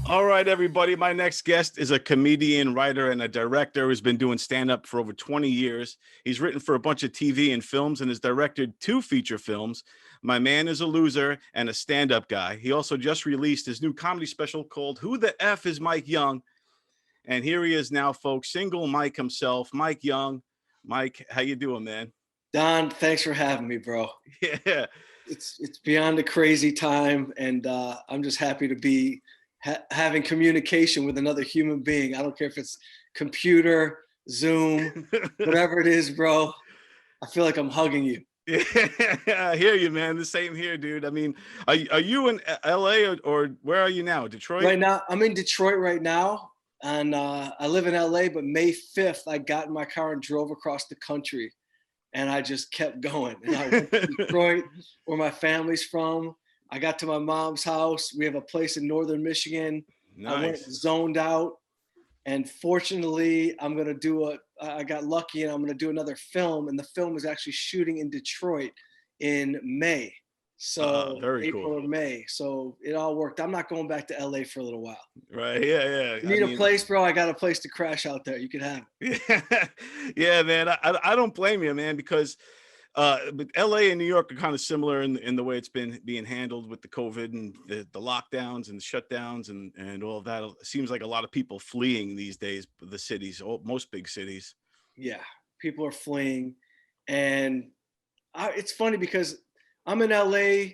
All right, everybody. My next guest is a comedian, writer, and a director who's been doing stand-up for over 20 years. He's written for a bunch of TV and films and has directed 2 feature films. My man is a loser and a stand-up guy. He also just released his new comedy special called Who the F is Mike Young? And here he is now, folks, single Mike himself, Mike Young. Mike, how you doing, man? Don, thanks for having me, bro. Yeah. It's beyond a crazy time, and I'm just happy to be having communication with another human being. I don't care if it's computer, Zoom, whatever it is, bro. I feel like I'm hugging you. Yeah, I hear you, man. The same here, dude. I mean, are you in LA or where are you now? Detroit? Right now, I'm in Detroit right now, and I live in LA, but May 5th, I got in my car and drove across the country, and I just kept going. And I went to Detroit, where my family's from. I got to my mom's house. We have a place in northern Michigan. Nice. I went zoned out, and fortunately, I got lucky, and I'm gonna do another film, and the film is actually shooting in Detroit in May. So very April cool. or May. So it all worked. I'm not going back to LA for a little while. Right. Yeah. You need a place, bro. I got a place to crash out there. You can have it. Yeah, man. I don't blame you, man, because but LA and New York are kind of similar in the way it's been being handled with the COVID and the lockdowns and the shutdowns and all of that. It seems like a lot of people fleeing these days, the cities, most big cities. Yeah, people are fleeing. And it's funny because I'm in LA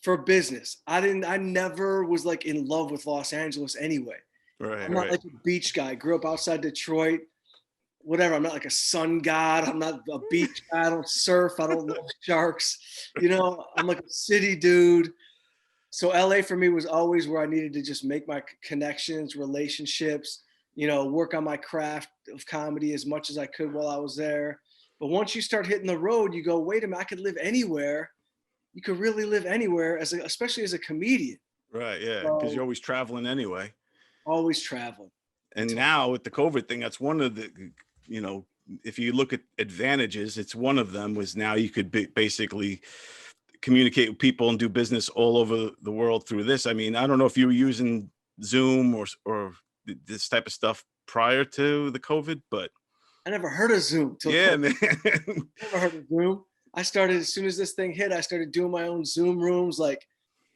for business. I never was like in love with Los Angeles anyway. Right. I'm not like a beach guy. I grew up outside Detroit. Whatever. I'm not like a sun god. I'm not a beach guy. I don't surf. I don't love sharks. You know, I'm like a city dude. So LA for me was always where I needed to just make my connections, relationships, work on my craft of comedy as much as I could while I was there. But once you start hitting the road, you go, wait a minute, I could live anywhere. You could really live anywhere, especially as a comedian. Right. Yeah. Because you're always traveling anyway. Always traveling. And now with the COVID thing, that's one of the, if you look at advantages, it's one of them was now you could basically communicate with people and do business all over the world through this. I mean, I don't know if you were using Zoom or this type of stuff prior to the COVID, but I never heard of Zoom. Yeah, man. Never heard of Zoom. I started, as soon as this thing hit, I started doing my own Zoom rooms,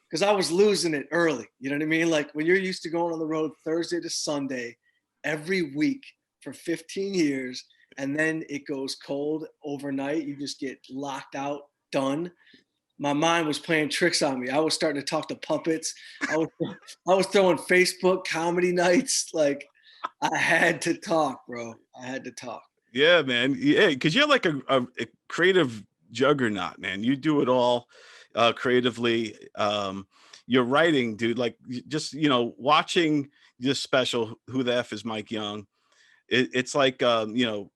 because I was losing it early. You know what I mean? Like when you're used to going on the road Thursday to Sunday every week for 15 years, and then it goes cold overnight, you just get locked out, done. My mind was playing tricks on me. I was starting to talk to puppets. I was throwing Facebook comedy nights. Like I had to talk, bro. I had to talk. Yeah, man. Yeah, because you're like a creative juggernaut, man. You do it all creatively. Your writing, dude, like just, watching this special, Who the F is Mike Young? It's like, the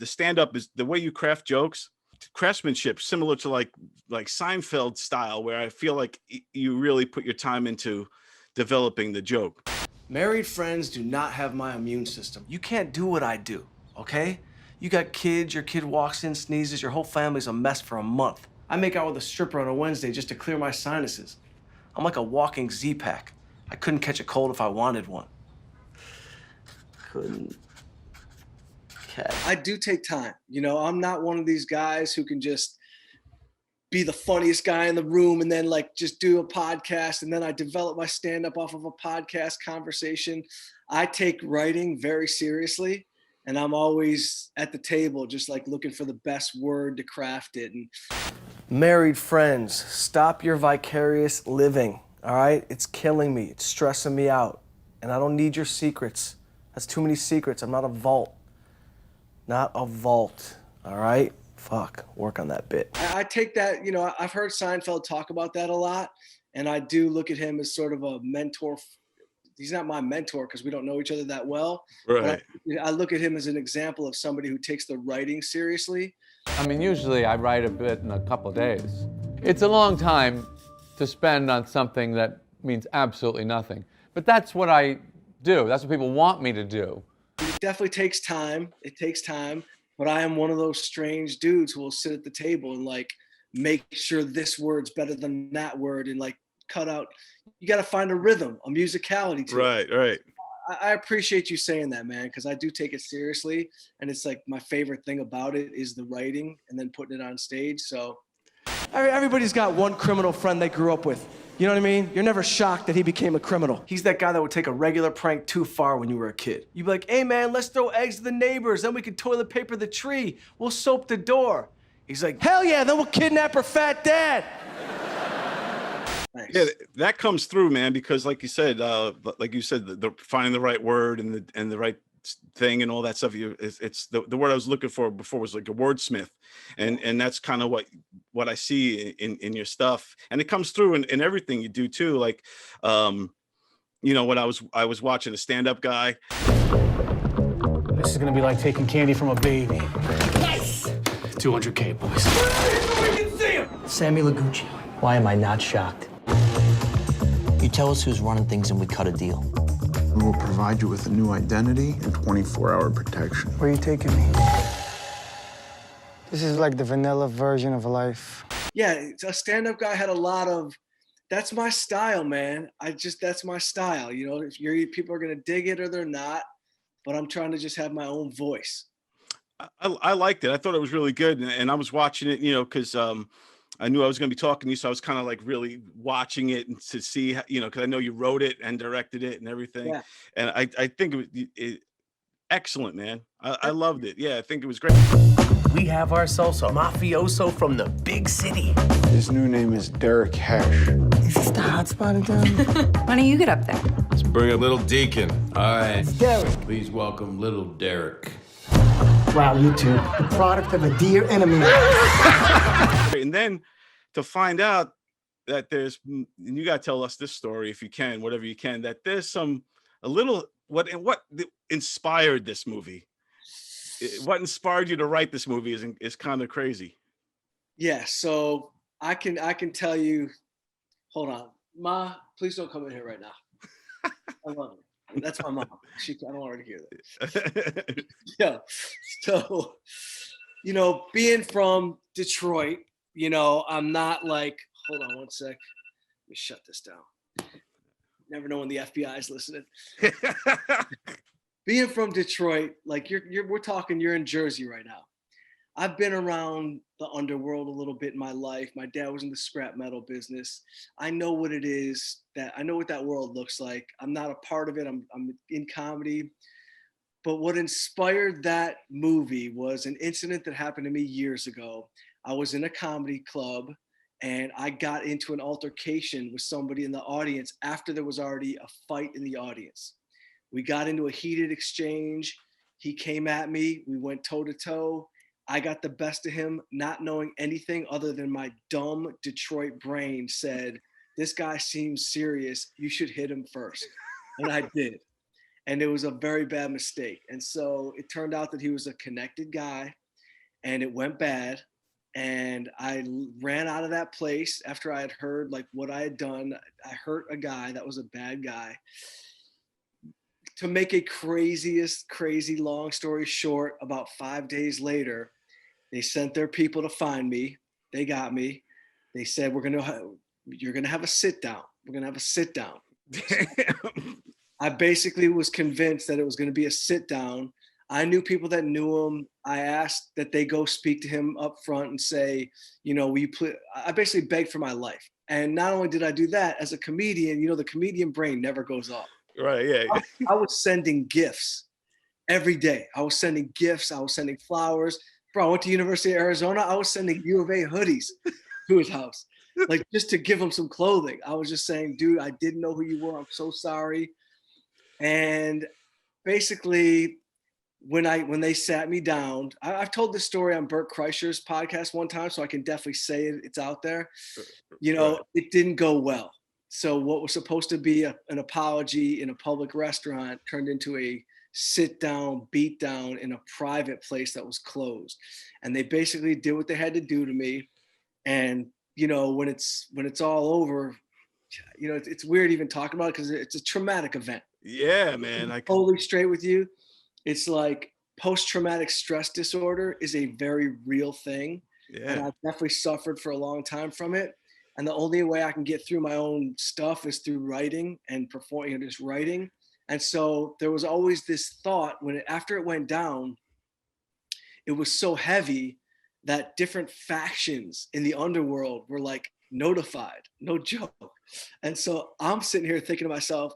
stand-up is the way you craft jokes, craftsmanship, similar to like Seinfeld style, where I feel like you really put your time into developing the joke. Married friends do not have my immune system. You can't do what I do, okay? You got kids, your kid walks in, sneezes, your whole family's a mess for a month. I make out with a stripper on a Wednesday just to clear my sinuses. I'm like a walking Z-Pack. I couldn't catch a cold if I wanted one. Couldn't catch. I do take time. I'm not one of these guys who can just be the funniest guy in the room and then just do a podcast and then I develop my stand-up off of a podcast conversation. I take writing very seriously. And I'm always at the table, just looking for the best word to craft it. And married friends, stop your vicarious living, all right? It's killing me, it's stressing me out. And I don't need your secrets. That's too many secrets. I'm not a vault. Not a vault, all right? Fuck, work on that bit. I take that, I've heard Seinfeld talk about that a lot. And I do look at him as sort of a mentor. He's not my mentor because we don't know each other that well. Right. I look at him as an example of somebody who takes the writing seriously. I mean, usually I write a bit in a couple of days. It's a long time to spend on something that means absolutely nothing. But that's what I do. That's what people want me to do. It definitely takes time. It takes time. But I am one of those strange dudes who will sit at the table and make sure this word's better than that word and cut out, you got to find a rhythm, a musicality to it. Right. I appreciate you saying that, man, because I do take it seriously. And it's like my favorite thing about it is the writing and then putting it on stage. So Everybody's got one criminal friend they grew up with. You know what I mean? You're never shocked that he became a criminal. He's that guy that would take a regular prank too far when you were a kid. You'd be like, hey man, let's throw eggs to the neighbors, then we can toilet paper the tree. We'll soap the door. He's like, hell yeah, then we'll kidnap her fat dad. nice. Yeah, that comes through, man, because like you said, the finding the right word and the right thing and all that stuff. It's the word I was looking for before was like a wordsmith, and that's kind of what I see in your stuff, and it comes through in everything you do too. Like, you know, when I was watching a stand-up guy. This is gonna be like taking candy from a baby. Nice. 200K, boys. We can see him. Sammy Lagucci. Why am I not shocked? You tell us who's running things and we cut a deal. We will provide you with a new identity and 24-hour protection. Where are you taking me? This is like the vanilla version of life. Yeah, a stand-up guy had a lot of, that's my style, man. That's my style. You know, if people are gonna dig it or they're not, but I'm trying to just have my own voice. I liked it. I thought it was really good, and I was watching it, you know, because I knew I was going to be talking to you, so I was kind of like really watching it and to see, you know, because I know you wrote it and directed it and everything. Yeah. And I think it excellent, man. I loved it. Yeah, I think it was great. We have ourselves a mafioso from the big city. His new name is Derek Hesh. Is this the hot spot in town? Why don't you get up there? Let's bring a little Deacon. All right. It's Derek. Please welcome little Derek. Wow, you two, the product of a dear enemy. And then to find out that there's, and you got to tell us this story if you can, whatever you can, that there's what inspired this movie. What inspired you to write this movie is kind of crazy. Yeah, so I can tell you. Hold on, Ma, please don't come in here right now. I love her. That's my mom. I don't want her to hear that. Yeah. So, you know, being from Detroit, you know, I'm not like. Hold on one sec. Let me shut this down. Never know when the FBI is listening. Being from Detroit, like we're talking, you're in Jersey right now. I've been around the underworld a little bit in my life. My dad was in the scrap metal business. I know what it is, I know what that world looks like. I'm not a part of it. I'm in comedy. But what inspired that movie was an incident that happened to me years ago. I was in a comedy club and I got into an altercation with somebody in the audience after there was already a fight in the audience. We got into a heated exchange. He came at me. We went toe to toe. I got the best of him, not knowing anything other than my dumb Detroit brain said, this guy seems serious. You should hit him first. And I did. And it was a very bad mistake. And so it turned out that he was a connected guy and it went bad. And I ran out of that place after I had heard like what I had done. I hurt a guy that was a bad guy. To make a crazy long story short, about 5 days later, they sent their people to find me. They got me. They said, you're going to have a sit down. We're going to have a sit down. I basically was convinced that it was going to be a sit down. I knew people that knew him. I asked that they go speak to him up front and say, you know, I basically begged for my life. And not only did I do that, as a comedian, you know, the comedian brain never goes off. Right, yeah. I was sending gifts every day. I was sending gifts. I was sending flowers. Bro, I went to University of Arizona. I was sending U of A hoodies to his house, like just to give him some clothing. I was just saying, dude, I didn't know who you were. I'm so sorry. And basically, when they sat me down, I've told this story on Bert Kreischer's podcast one time, so I can definitely say it. It's out there. You know, it didn't go well. So what was supposed to be an apology in a public restaurant turned into a sit down, beat down in a private place that was closed. And they basically did what they had to do to me. And, you know, when it's all over, you know, it's weird even talking about it because it's a traumatic event. Yeah, man. Totally straight with you. It's like post-traumatic stress disorder is a very real thing. Yeah. And I've definitely suffered for a long time from it. And the only way I can get through my own stuff is through writing and performing, just writing. And so there was always this thought after it went down, it was so heavy that different factions in the underworld were like notified, no joke. And so I'm sitting here thinking to myself,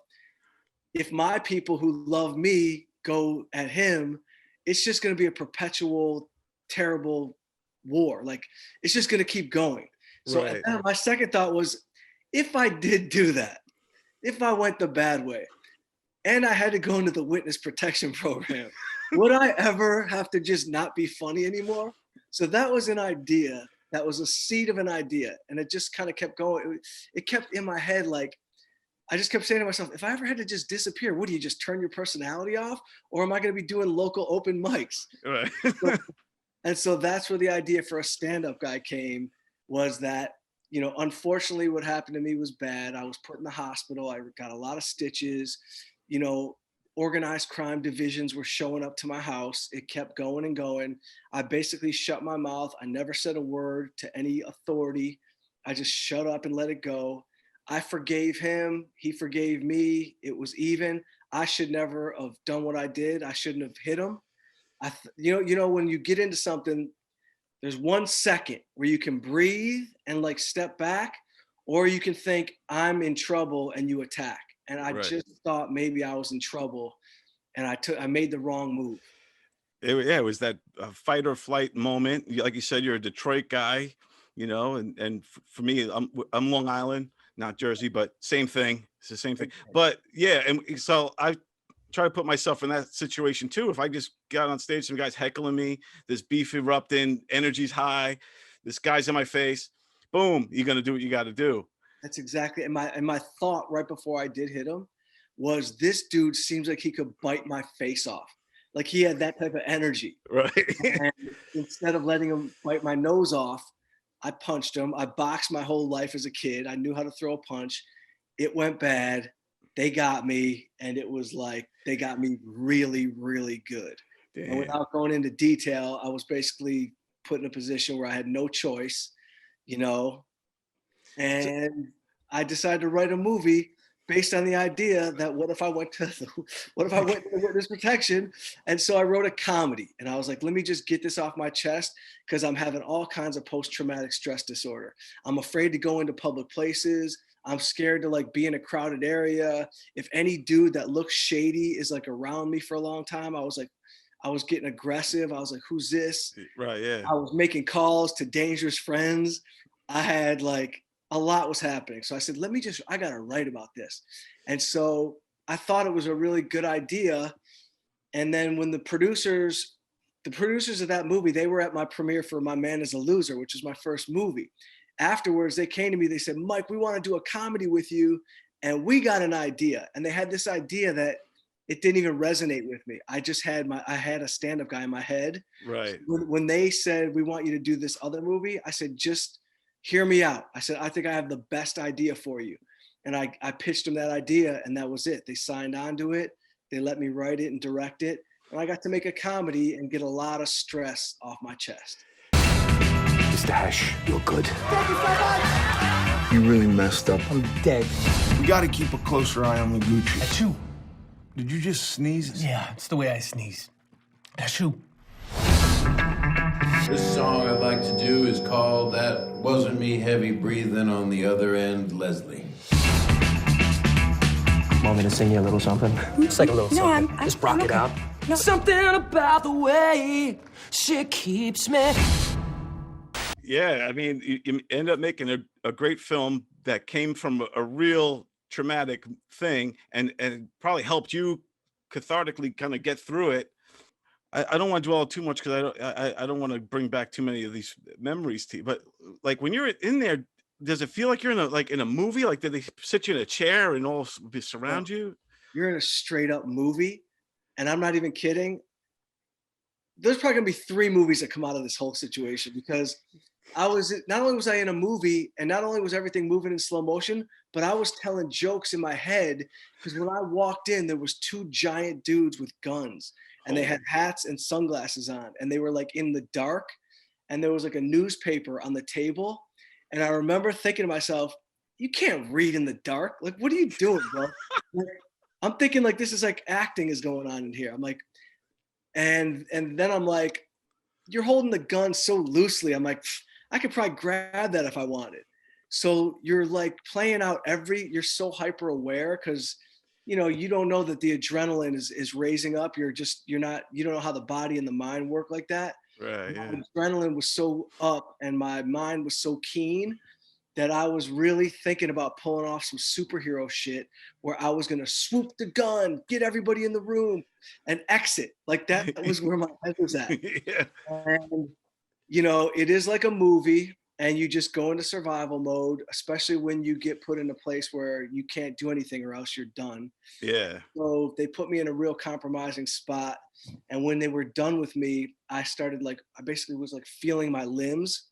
if my people who love me go at him, it's just going to be a perpetual, terrible war. Like, it's just going to keep going. So Right. my second thought was, if I did do that, if I went the bad way and I had to go into the witness protection program, would I ever have to just not be funny anymore? So that was an idea. That was a seed of an idea. And it just kind of kept going. It kept in my head, like, I just kept saying to myself, if I ever had to just disappear, what do you just turn your personality off? Or am I going to be doing local open mics? Right. And so that's where the idea for a stand-up guy came, was that, you know, unfortunately what happened to me was bad. I was put in the hospital. I got a lot of stitches, you know, organized crime divisions were showing up to my house. It kept going and going. I basically shut my mouth. I never said a word to any authority. I just shut up and let it go. I forgave him. He forgave me. It was even. I should never have done what I did. I shouldn't have hit him. You know, when you get into something, there's 1 second where you can breathe and like step back, or you can think I'm in trouble and you attack. And I just thought maybe I was in trouble, and I made the wrong move. It was that fight or flight moment. Like you said, you're a Detroit guy, you know, and for me, I'm Long Island, not Jersey, but same thing. It's the same thing. But yeah, and so I try to put myself in that situation too. If I just got on stage, some guys heckling me, this beef erupting, energy's high, this guy's in my face, boom, you're gonna do what you got to do. That's exactly. And my thought right before I did hit him was, this dude seems like he could bite my face off. Like, he had that type of energy. Right. And instead of letting him bite my nose off, I punched him. I boxed my whole life as a kid. I knew how to throw a punch. It went bad. They got me, and it was like, they got me really, really good. Damn. And without going into detail, I was basically put in a position where I had no choice, you know, and I decided to write a movie based on the idea that what if I went to the witness protection? And so I wrote a comedy, and I was like, let me just get this off my chest, because I'm having all kinds of post-traumatic stress disorder. I'm afraid to go into public places. I'm scared to like be in a crowded area. If any dude that looks shady is like around me for a long time, I was getting aggressive. I was like, who's this? Right, yeah. I was making calls to dangerous friends. I had like, a lot was happening. So I said, I got to write about this. And so I thought it was a really good idea. And then when the producers of that movie, they were at my premiere for My Man is a Loser, which was my first movie. Afterwards, they came to me, they said, Mike, we want to do a comedy with you. And we got an idea. And they had this idea that it didn't even resonate with me. I had a stand-up guy in my head. Right. When they said, we want you to do this other movie, I said, just hear me out. I said, I think I have the best idea for you. And I pitched them that idea, and that was it. They signed on to it. They let me write it and direct it. And I got to make a comedy and get a lot of stress off my chest. Mr. Hesh, you're good. Thank you so much. You really messed up. I'm dead. We gotta keep a closer eye on the Gucci. Achoo. Did you just sneeze? Yeah, it's the way I sneeze. Achoo. This song I'd like to do is called That Wasn't Me Heavy Breathing on the Other End, Leslie. Want me to sing you a little something? It's like a little something. Just rock it out. No. Something about the way she keeps me. Yeah, I mean, you end up making a great film that came from a real traumatic thing, and probably helped you cathartically kind of get through it. I don't want to dwell too much, because I don't want to bring back too many of these memories to you. But like, when you're in there, does it feel like you're in a movie? Like, did they sit you in a chair and all surround you? You're in a straight up movie, and I'm not even kidding. There's probably gonna be 3 movies that come out of this whole situation, because not only was I in a movie, and not only was everything moving in slow motion, but I was telling jokes in my head, because when I walked in, there was 2 giant dudes with guns, and they had hats and sunglasses on, and they were like in the dark, and there was like a newspaper on the table, And I remember thinking to myself, you can't read in the dark. Like, what are you doing, bro? Like, I'm thinking like this is like acting is going on in here. I'm like, and then I'm like, you're holding the gun so loosely. I'm like, I could probably grab that if I wanted. So you're like playing out you're so hyper aware because, you know, you don't know that the adrenaline is raising up. You don't know how the body and the mind work like that. Right. Yeah. My adrenaline was so up and my mind was so keen that I was really thinking about pulling off some superhero shit where I was gonna swoop the gun, get everybody in the room, and exit. Like that was where my head was at. Yeah. And you know, it is like a movie, and you just go into survival mode, especially when you get put in a place where you can't do anything or else you're done. Yeah. So they put me in a real compromising spot. And when they were done with me, I basically was like feeling my limbs.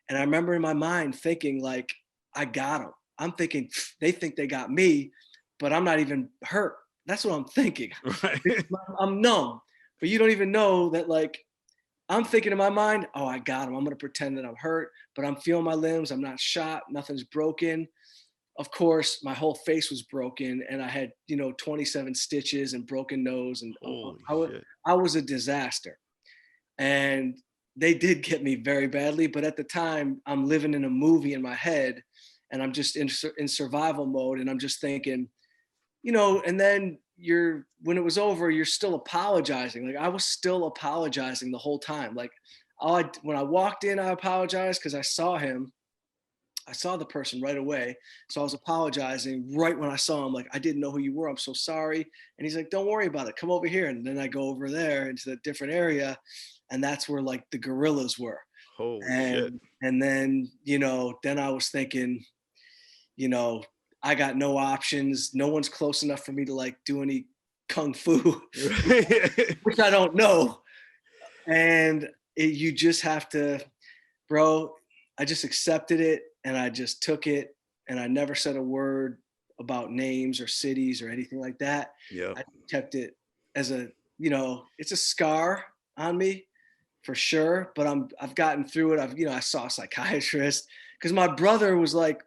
And I remember in my mind thinking like, I got them. I'm thinking they think they got me, but I'm not even hurt. That's what I'm thinking. Right. I'm numb, but you don't even know that like, I'm thinking in my mind, oh, I got him. I'm going to pretend that I'm hurt, but I'm feeling my limbs. I'm not shot. Nothing's broken. Of course, my whole face was broken and I had, 27 stitches and broken nose. And I was a disaster. And they did get me very badly. But at the time, I'm living in a movie in my head and I'm just in survival mode. And I'm just thinking, and then when it was over, you're still apologizing. Like I was still apologizing the whole time. Like when I walked in, I apologized because I saw him. I saw the person right away. So I was apologizing right when I saw him. Like, I didn't know who you were. I'm so sorry. And he's like, don't worry about it. Come over here. And then I go over there into the different area. And that's where like the gorillas were. Holy shit. And then, then I was thinking, I got no options. No one's close enough for me to like do any kung fu, which I don't know. And you just have to, bro, I just accepted it and I just took it and I never said a word about names or cities or anything like that. Yeah. I kept it as it's a scar on me for sure, but I've gotten through it. I saw a psychiatrist because my brother was like,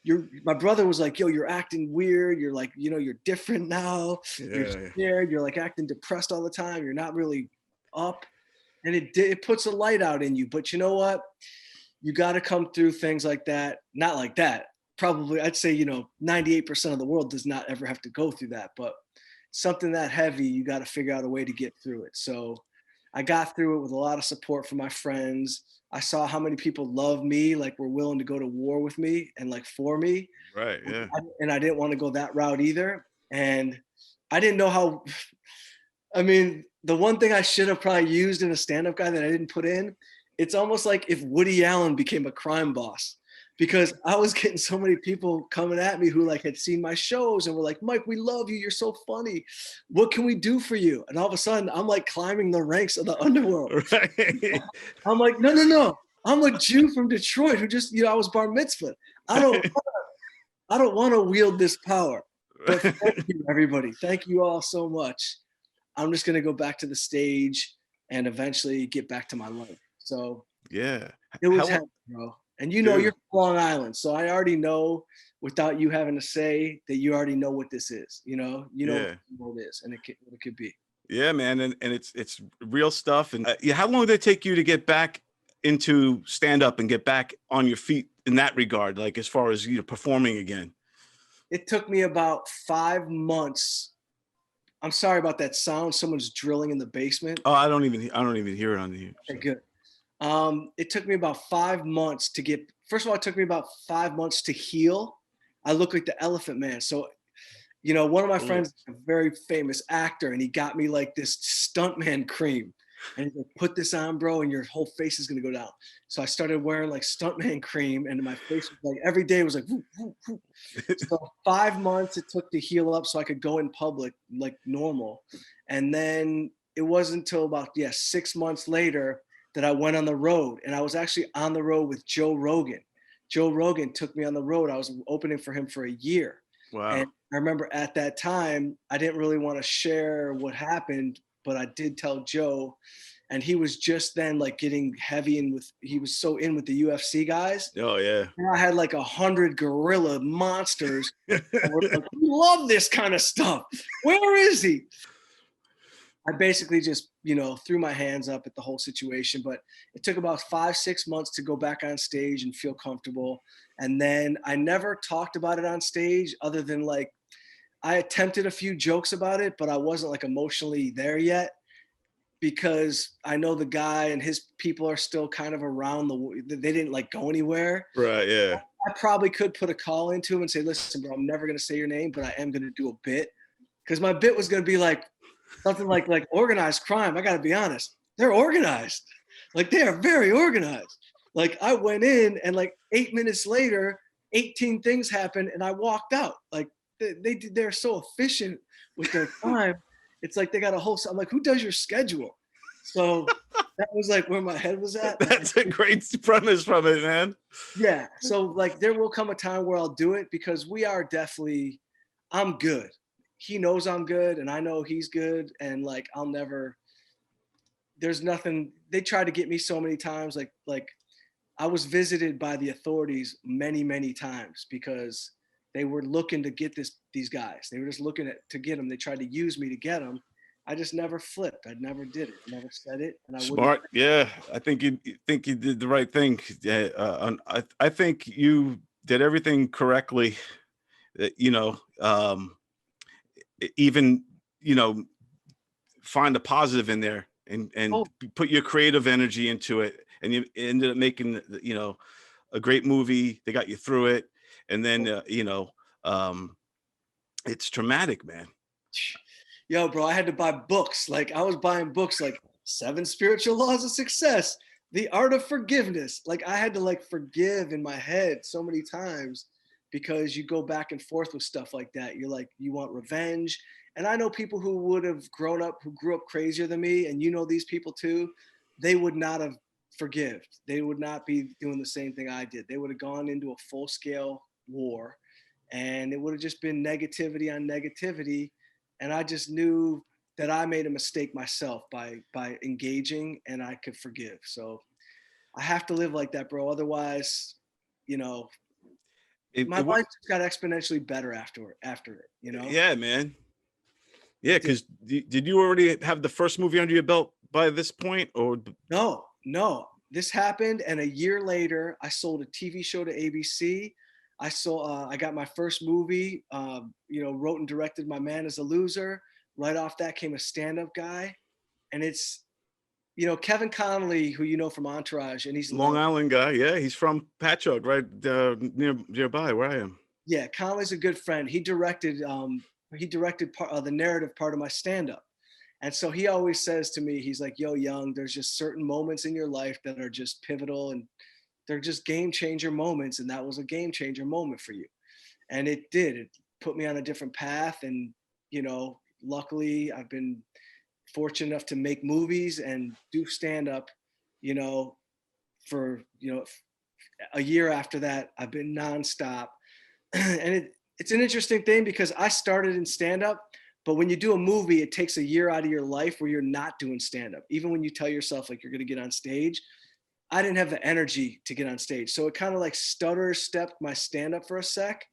yo, you're acting weird. You're like, you're different now. You're scared. You're like acting depressed all the time. You're not really up. And it puts a light out in you. But you know what? You got to come through things like that. Not like that. Probably, I'd say, 98% of the world does not ever have to go through that. But something that heavy, you got to figure out a way to get through it. So I got through it with a lot of support from my friends. I saw how many people love me, like were willing to go to war with me and like for me. Right. Yeah. And I didn't want to go that route either. And I didn't know how, the one thing I should have probably used in a stand-up guy that I didn't put in, it's almost like if Woody Allen became a crime boss, because I was getting so many people coming at me who like had seen my shows and were like, Mike, we love you. You're so funny. What can we do for you? And all of a sudden I'm like climbing the ranks of the underworld. Right. I'm like, no. I'm a Jew from Detroit who just, I was bar mitzvah. I don't want to wield this power. But thank you, everybody. Thank you all so much. I'm just going to go back to the stage and eventually get back to my life. So yeah, it was heavy, bro. And you're from Long Island, so I already know without you having to say that you already know what this is. You know what it is, and what it could be. Yeah, man, and it's real stuff. And how long did it take you to get back into stand up and get back on your feet in that regard, like as far as performing again? It took me about 5 months. I'm sorry about that sound. Someone's drilling in the basement. Oh, I don't even hear it on the. So. Okay, good. It took me about 5 months to get. First of all, it took me about 5 months to heal. I look like the Elephant Man. So, one of my friends, a very famous actor, and he got me like this stuntman cream. And he's like, put this on, bro, and your whole face is gonna go down. So I started wearing like stuntman cream, and my face was like every day was like, whoop, whoop, whoop. So 5 months it took to heal up so I could go in public like normal. And then it wasn't until about 6 months later that I went on the road, and I was actually on the road with Joe Rogan. Joe Rogan took me on the road. I was opening for him for a year. Wow. And I remember at that time, I didn't really want to share what happened, but I did tell Joe, and he was just then like getting heavy he was so in with the UFC guys. Oh yeah. And I had like 100 gorilla monsters. And we're like, we love this kind of stuff. Where is he? I basically just, threw my hands up at the whole situation, but it took about 5-6 months to go back on stage and feel comfortable. And then I never talked about it on stage other than like, I attempted a few jokes about it, but I wasn't like emotionally there yet because I know the guy and his people are still kind of around they didn't like go anywhere. Right. Yeah. I probably could put a call into him and say, listen, bro, I'm never going to say your name, but I am going to do a bit. Cause my bit was going to be like something like organized crime. I got to be honest. They're organized. Like they are very organized. Like I went in and like 8 minutes later, 18 things happened and I walked out. Like they're so efficient with their time. It's like they got a whole, I'm like, who does your schedule? So that was like where my head was at. That's a great premise from it, man. Yeah. So like there will come a time where I'll do it because we are definitely, I'm good. He knows I'm good and I know he's good. And like, there's nothing, they tried to get me so many times. Like I was visited by the authorities many, many times because they were looking to get these guys. They were just looking to get them. They tried to use me to get them. I just never flipped. I never did it. I never said it. And I Smart. Yeah. I think you did the right thing. I think you did everything correctly. Even, find a positive in there and put your creative energy into it. And you ended up making, a great movie. They got you through it. And then, it's traumatic, man. Yo, bro, I had to buy books. Like I was buying books like 7 Spiritual Laws of Success, The Art of Forgiveness. Like I had to like forgive in my head so many times because you go back and forth with stuff like that. You're like, you want revenge. And I know people who grew up crazier than me. And these people too, they would not have forgived. They would not be doing the same thing I did. They would have gone into a full scale war and it would have just been negativity on negativity. And I just knew that I made a mistake myself by engaging and I could forgive. So I have to live like that, bro. Otherwise, my life just got exponentially better after it, Yeah, man. Yeah, because did you already have the first movie under your belt by this point, or no? This happened, and a year later, I sold a TV show to ABC. I got my first movie. Wrote and directed My Man Is a Loser. Right off that came a stand-up guy, and it's Kevin Connolly, who from Entourage, and he's Long Island guy. Yeah, he's from Patchogue, right nearby where I am. Yeah, Connolly's a good friend. He directed the narrative part of my stand-up. And so he always says to me, he's like, yo, Young, there's just certain moments in your life that are just pivotal and they're just game changer moments. And that was a game changer moment for you. And it did. It put me on a different path. And, luckily I've been fortunate enough to make movies and do stand-up, for, a year after that, I've been nonstop. And it's an interesting thing because I started in stand-up, but when you do a movie, it takes a year out of your life where you're not doing stand-up. Even when you tell yourself like you're going to get on stage, I didn't have the energy to get on stage. So it kind of like stepped my stand-up for a sec,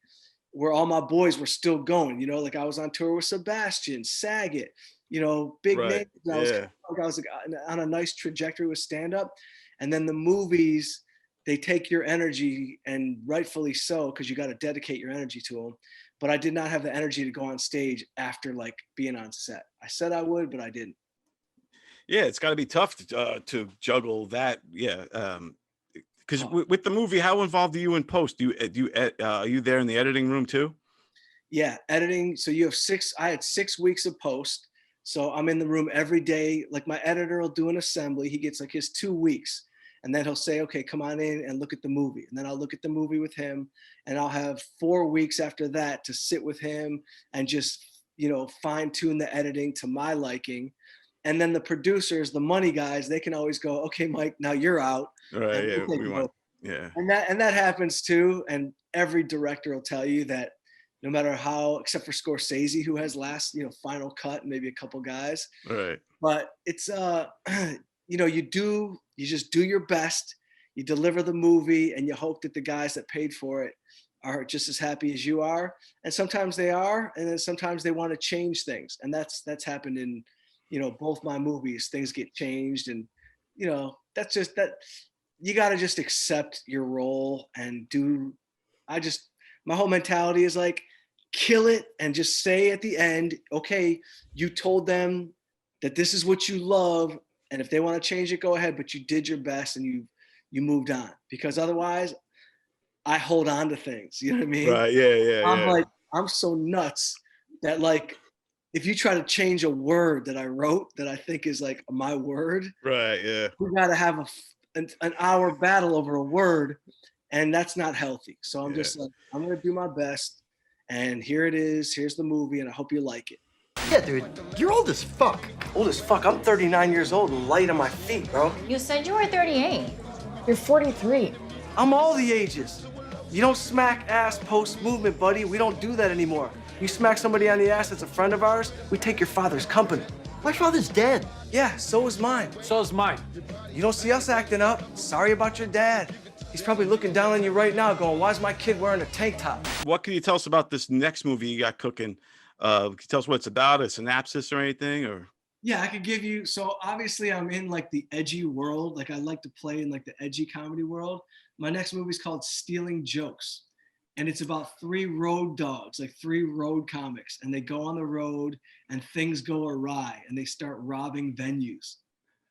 where all my boys were still going, like I was on tour with Sebastian, Saget, big names. I was like on a nice trajectory with stand-up. And then the movies, they take your energy, and rightfully so, because you got to dedicate your energy to them. But I did not have the energy to go on stage after like being on set. I said I would, but I didn't. Yeah, it's got to be tough to juggle that. Yeah, because with the movie, how involved are you in post? Are you there in the editing room too? Yeah, editing. So I had 6 weeks of post. So I'm in the room every day. Like my editor will do an assembly. He gets like his 2 weeks. And then he'll say, okay, come on in and look at the movie. And then I'll look at the movie with him. And I'll have 4 weeks after that to sit with him and just, fine tune the editing to my liking. And then the producers, the money guys, they can always go, okay, Mike, now you're out. Right. Yeah. And that happens too. And every director will tell you that no matter how, except for Scorsese, who has final cut, maybe a couple guys. Right. But it's, you know, you just do your best. You deliver the movie, and you hope that the guys that paid for it are just as happy as you are. And sometimes they are, and then sometimes they want to change things. And that's happened in, you know, both my movies. Things get changed, and you know, that's just that. You got to just accept your role and do. My whole mentality is like, kill it and just say at the end, okay, you told them that this is what you love, and if they want to change it, go ahead. But you did your best, and you moved on, because otherwise I hold on to things. You know what I mean? Right. Yeah. I'm so nuts that like, if you try to change a word that I wrote that I think is like my word, Right. Yeah. we got to have an hour battle over a word, and that's not healthy. So I'm just like, I'm going to do my best, and here it is. Here's the movie, and I hope you like it. Yeah, dude, you're old as fuck. Old as fuck. I'm 39 years old and light on my feet, bro. You said you were 38. You're 43. I'm all the ages. You don't smack ass post-movement, buddy. We don't do that anymore. You smack somebody on the ass that's a friend of ours, we take your father's company. My father's dead. Yeah, so is mine. So is mine. You don't see us acting up. Sorry about your dad. He's probably looking down on you right now going, why's my kid wearing a tank top? What can you tell us about this next movie you got cooking? Can you tell us what it's about, a synopsis or anything? Or Yeah, I could give you. So obviously I'm in like the edgy world. Like I like to play in like the edgy comedy world. My next movie is called Stealing Jokes. And it's about 3 road dogs, like 3 road comics. And they go on the road and things go awry and they start robbing venues.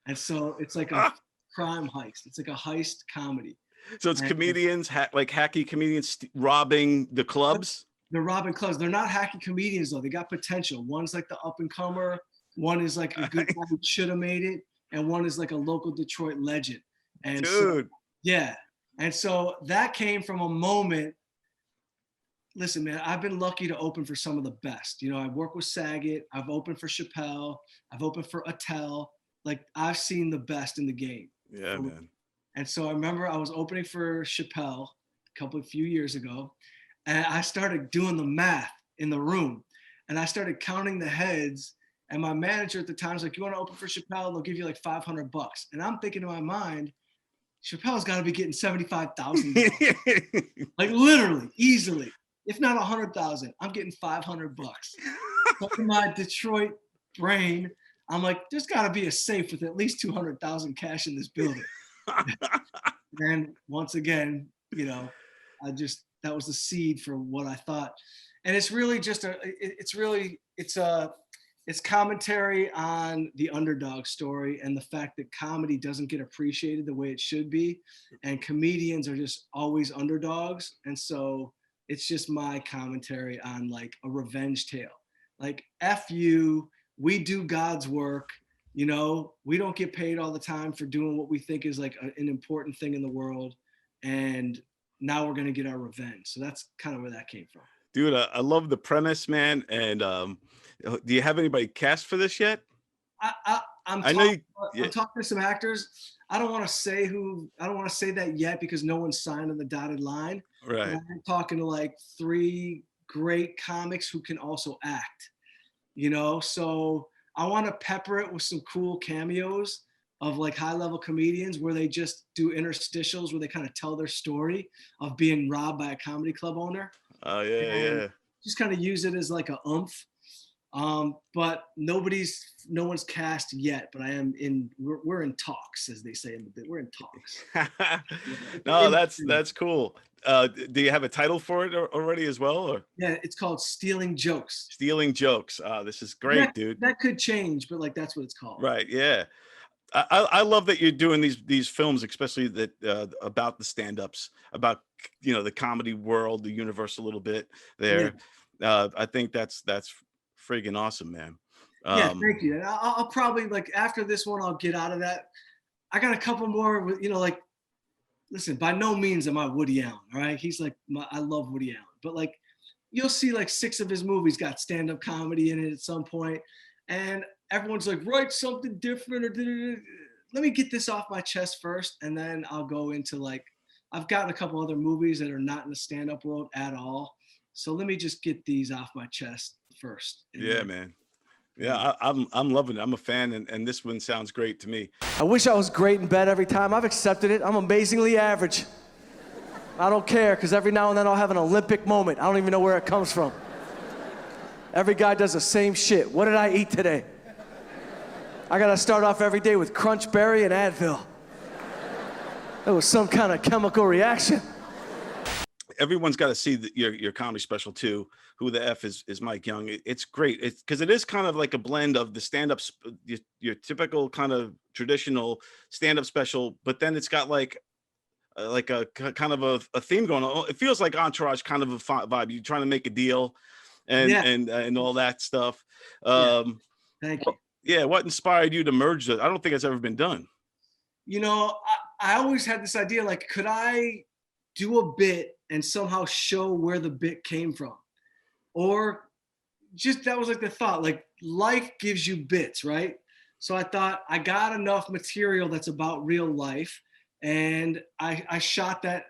And so it's like a crime heist. It's like a heist comedy. so it's comedians, like hacky comedians robbing the clubs. They're robbing clubs. They're not hacky comedians though. They got potential. One's like the up and comer. One is like a good guy who should have made it. And one is like a local Detroit legend. And Dude. So, yeah. And so that came from a moment. Listen, man, I've been lucky to open for some of the best. You know, I work with Saget. I've opened for Chappelle. I've opened for Attell. Like I've seen the best in the game. Yeah, man. And so I remember I was opening for Chappelle a few years ago. And I started doing the math in the room. And I started counting the heads. And my manager at the time was like, you want to open for Chappelle? They'll give you like $500. And I'm thinking in my mind, Chappelle's got to be getting $75,000. Like literally, easily. If not 100,000, I'm getting $500. So in my Detroit brain, I'm like, there's got to be a safe with at least 200,000 cash in this building. And once again, you know, that was the seed for what I thought. And it's really just it's commentary on the underdog story and the fact that comedy doesn't get appreciated the way it should be. And comedians are just always underdogs. And so it's just my commentary on like a revenge tale. Like, F you, we do God's work. You know, we don't get paid all the time for doing what we think is like an important thing in the world. And now we're going to get our revenge. So that's kind of where that came from. Dude, I love the premise, man. And do you have anybody cast for this yet? I'm talking to some actors. I don't want to say that yet because no one's signed on the dotted line. Right. I'm talking to like 3 great comics who can also act, you know? So I want to pepper it with some cool cameos of like high level comedians where they just do interstitials where they kind of tell their story of being robbed by a comedy club owner. Oh yeah. Just kind of use it as like a oomph. But no one's cast yet, but we're in talks, as they say in the bit. We're in talks. No, that's cool. Do you have a title for it already as well? Or? Yeah, it's called Stealing Jokes. Stealing Jokes. This is great, dude. That could change, but like that's what it's called. Right. Yeah. I love that you're doing these films, especially that about the stand-ups, about the comedy world, the universe a little bit there. Yeah. I think that's friggin' awesome, man. Yeah, thank you. And I'll probably like after this one, I'll get out of that. I got a couple more, like, listen, by no means am I Woody Allen, all right? He's like, I love Woody Allen, but like, you'll see like 6 of his movies got stand-up comedy in it at some point, and everyone's like, write something different, or let me get this off my chest first, and then I'll go into like, I've gotten a couple other movies that are not in the stand-up world at all, so let me just get these off my chest first. Yeah, man. Yeah, I'm loving it. I'm a fan, and this one sounds great to me. I wish I was great in bed every time. I've accepted it. I'm amazingly average. I don't care, because every now and then I'll have an Olympic moment. I don't even know where it comes from. Every guy does the same shit. What did I eat today? I gotta start off every day with Crunch Berry and Advil. That was some kind of chemical reaction. Everyone's got to see your comedy special too. Who the F is Mike Young? It's great. It's because it is kind of like a blend of the stand-up, your typical kind of traditional stand-up special, but then it's got like a kind of a theme going on. It feels like Entourage kind of a vibe. You're trying to make a deal, and all that stuff. Thank you. Yeah, what inspired you to merge it? I don't think it's ever been done. You know, I always had this idea, like, could I do a bit and somehow show where the bit came from? Or just, that was like the thought, like, life gives you bits, right? So I thought I got enough material that's about real life. And I shot the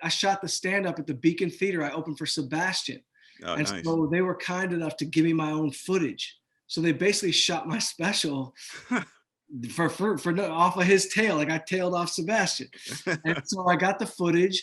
stand-up at the Beacon Theater. I opened for Sebastian. Oh, and nice. so they were kind enough to give me my own footage. So they basically shot my special for off of his tail. Like, I tailed off Sebastian. And so I got the footage,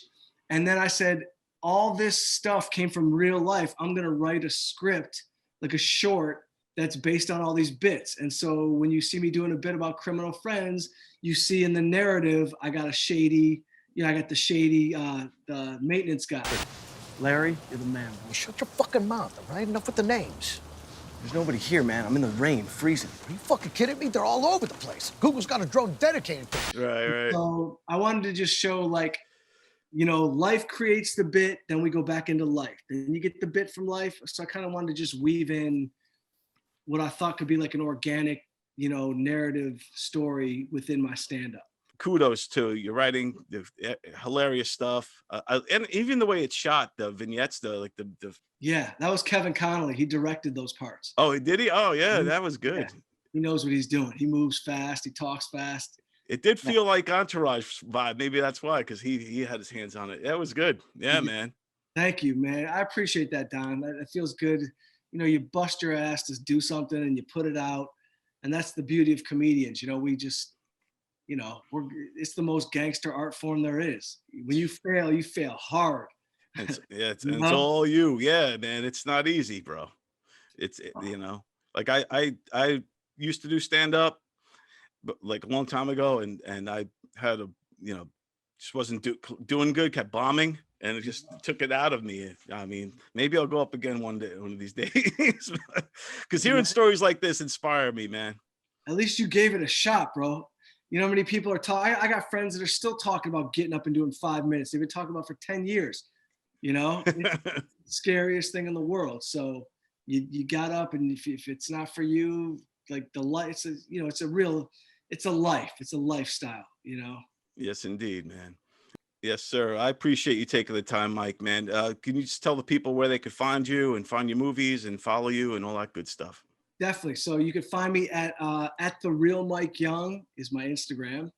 and then I said, all this stuff came from real life. I'm gonna write a script, like a short, that's based on all these bits. And so when you see me doing a bit about criminal friends, you see in the narrative, I got the shady, the maintenance guy. Larry, you're the man. Well, shut your fucking mouth, all right? Enough with the names. There's nobody here, man. I'm in the rain, freezing. Are you fucking kidding me? They're all over the place. Google's got a drone dedicated to it. Right. So I wanted to just show, like, you know, life creates the bit, then we go back into life. Then you get the bit from life. So I kind of wanted to just weave in what I thought could be like an organic, you know, narrative story within my stand-up. Kudos to your writing, the hilarious stuff, and even the way it's shot, the vignettes, the Yeah, that was Kevin Connolly. He directed those parts. Oh, did he? Oh, yeah, that was good. Yeah. He knows what he's doing. He moves fast. He talks fast. It did feel like Entourage vibe. Maybe that's why, because he had his hands on it. That was good. Yeah, man. Thank you, man. I appreciate that, Don. It feels good. You know, you bust your ass to do something and you put it out. And that's the beauty of comedians. You know, we just, you know, it's the most gangster art form there is. When you fail hard. It's all you. Yeah, man. It's not easy, bro. You know, like I used to do stand up, but like a long time ago, and I had just wasn't doing good, kept bombing, and it just took it out of me. I mean, maybe I'll go up again one of these days, because hearing stories like this inspire me, man. At least you gave it a shot, bro. You know how many people are talking? I got friends that are still talking about getting up and doing 5 minutes. They've been talking about for 10 years. You know, it's the scariest thing in the world. So you got up, and if it's not for you, like the life, it's a life. It's a lifestyle, you know? Yes, indeed, man. Yes, sir. I appreciate you taking the time, Mike, man. Can you just tell the people where they could find you and find your movies and follow you and all that good stuff? Definitely. So you can find me at The Real Mike Young is my Instagram.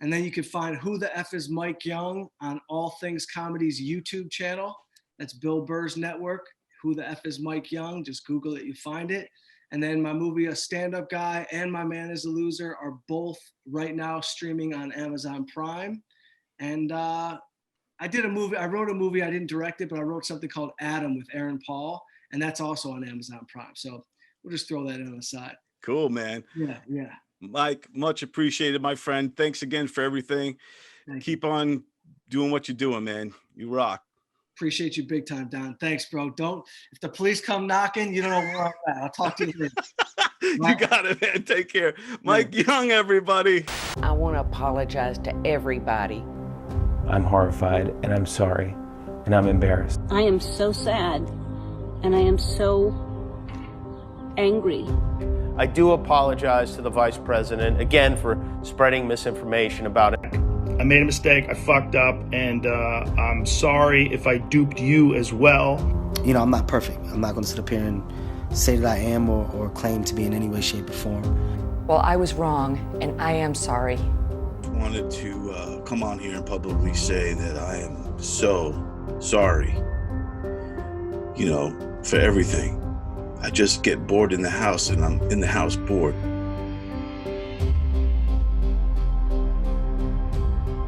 And then you can find Who the F is Mike Young on All Things Comedy's YouTube channel. That's Bill Burr's network. Who the F is Mike Young? Just Google it, you find it. And then my movie, A Stand-Up Guy, and My Man is a Loser are both right now streaming on Amazon Prime. And I wrote a movie, I didn't direct it, but I wrote something called Adam with Aaron Paul, and that's also on Amazon Prime. So we'll just throw that in on the side. Cool, man. Yeah. Mike, much appreciated, my friend. Thanks again for everything. Keep on doing what you're doing, man. You rock. Appreciate you big time, Don. Thanks, bro. If the police come knocking, you don't know where I'm at. I'll talk to you later. You got it, man. Take care. Mike Young, everybody. I want to apologize to everybody. I'm horrified, and I'm sorry, and I'm embarrassed. I am so sad, and I am so angry. I do apologize to the vice president, again, for spreading misinformation about it. I made a mistake, I fucked up, and I'm sorry if I duped you as well. You know, I'm not perfect. I'm not going to sit up here and say that I am or claim to be in any way, shape, or form. Well, I was wrong, and I am sorry. Wanted to come on here and publicly say that I am so sorry, for everything. I just get bored in the house, and I'm in the house bored.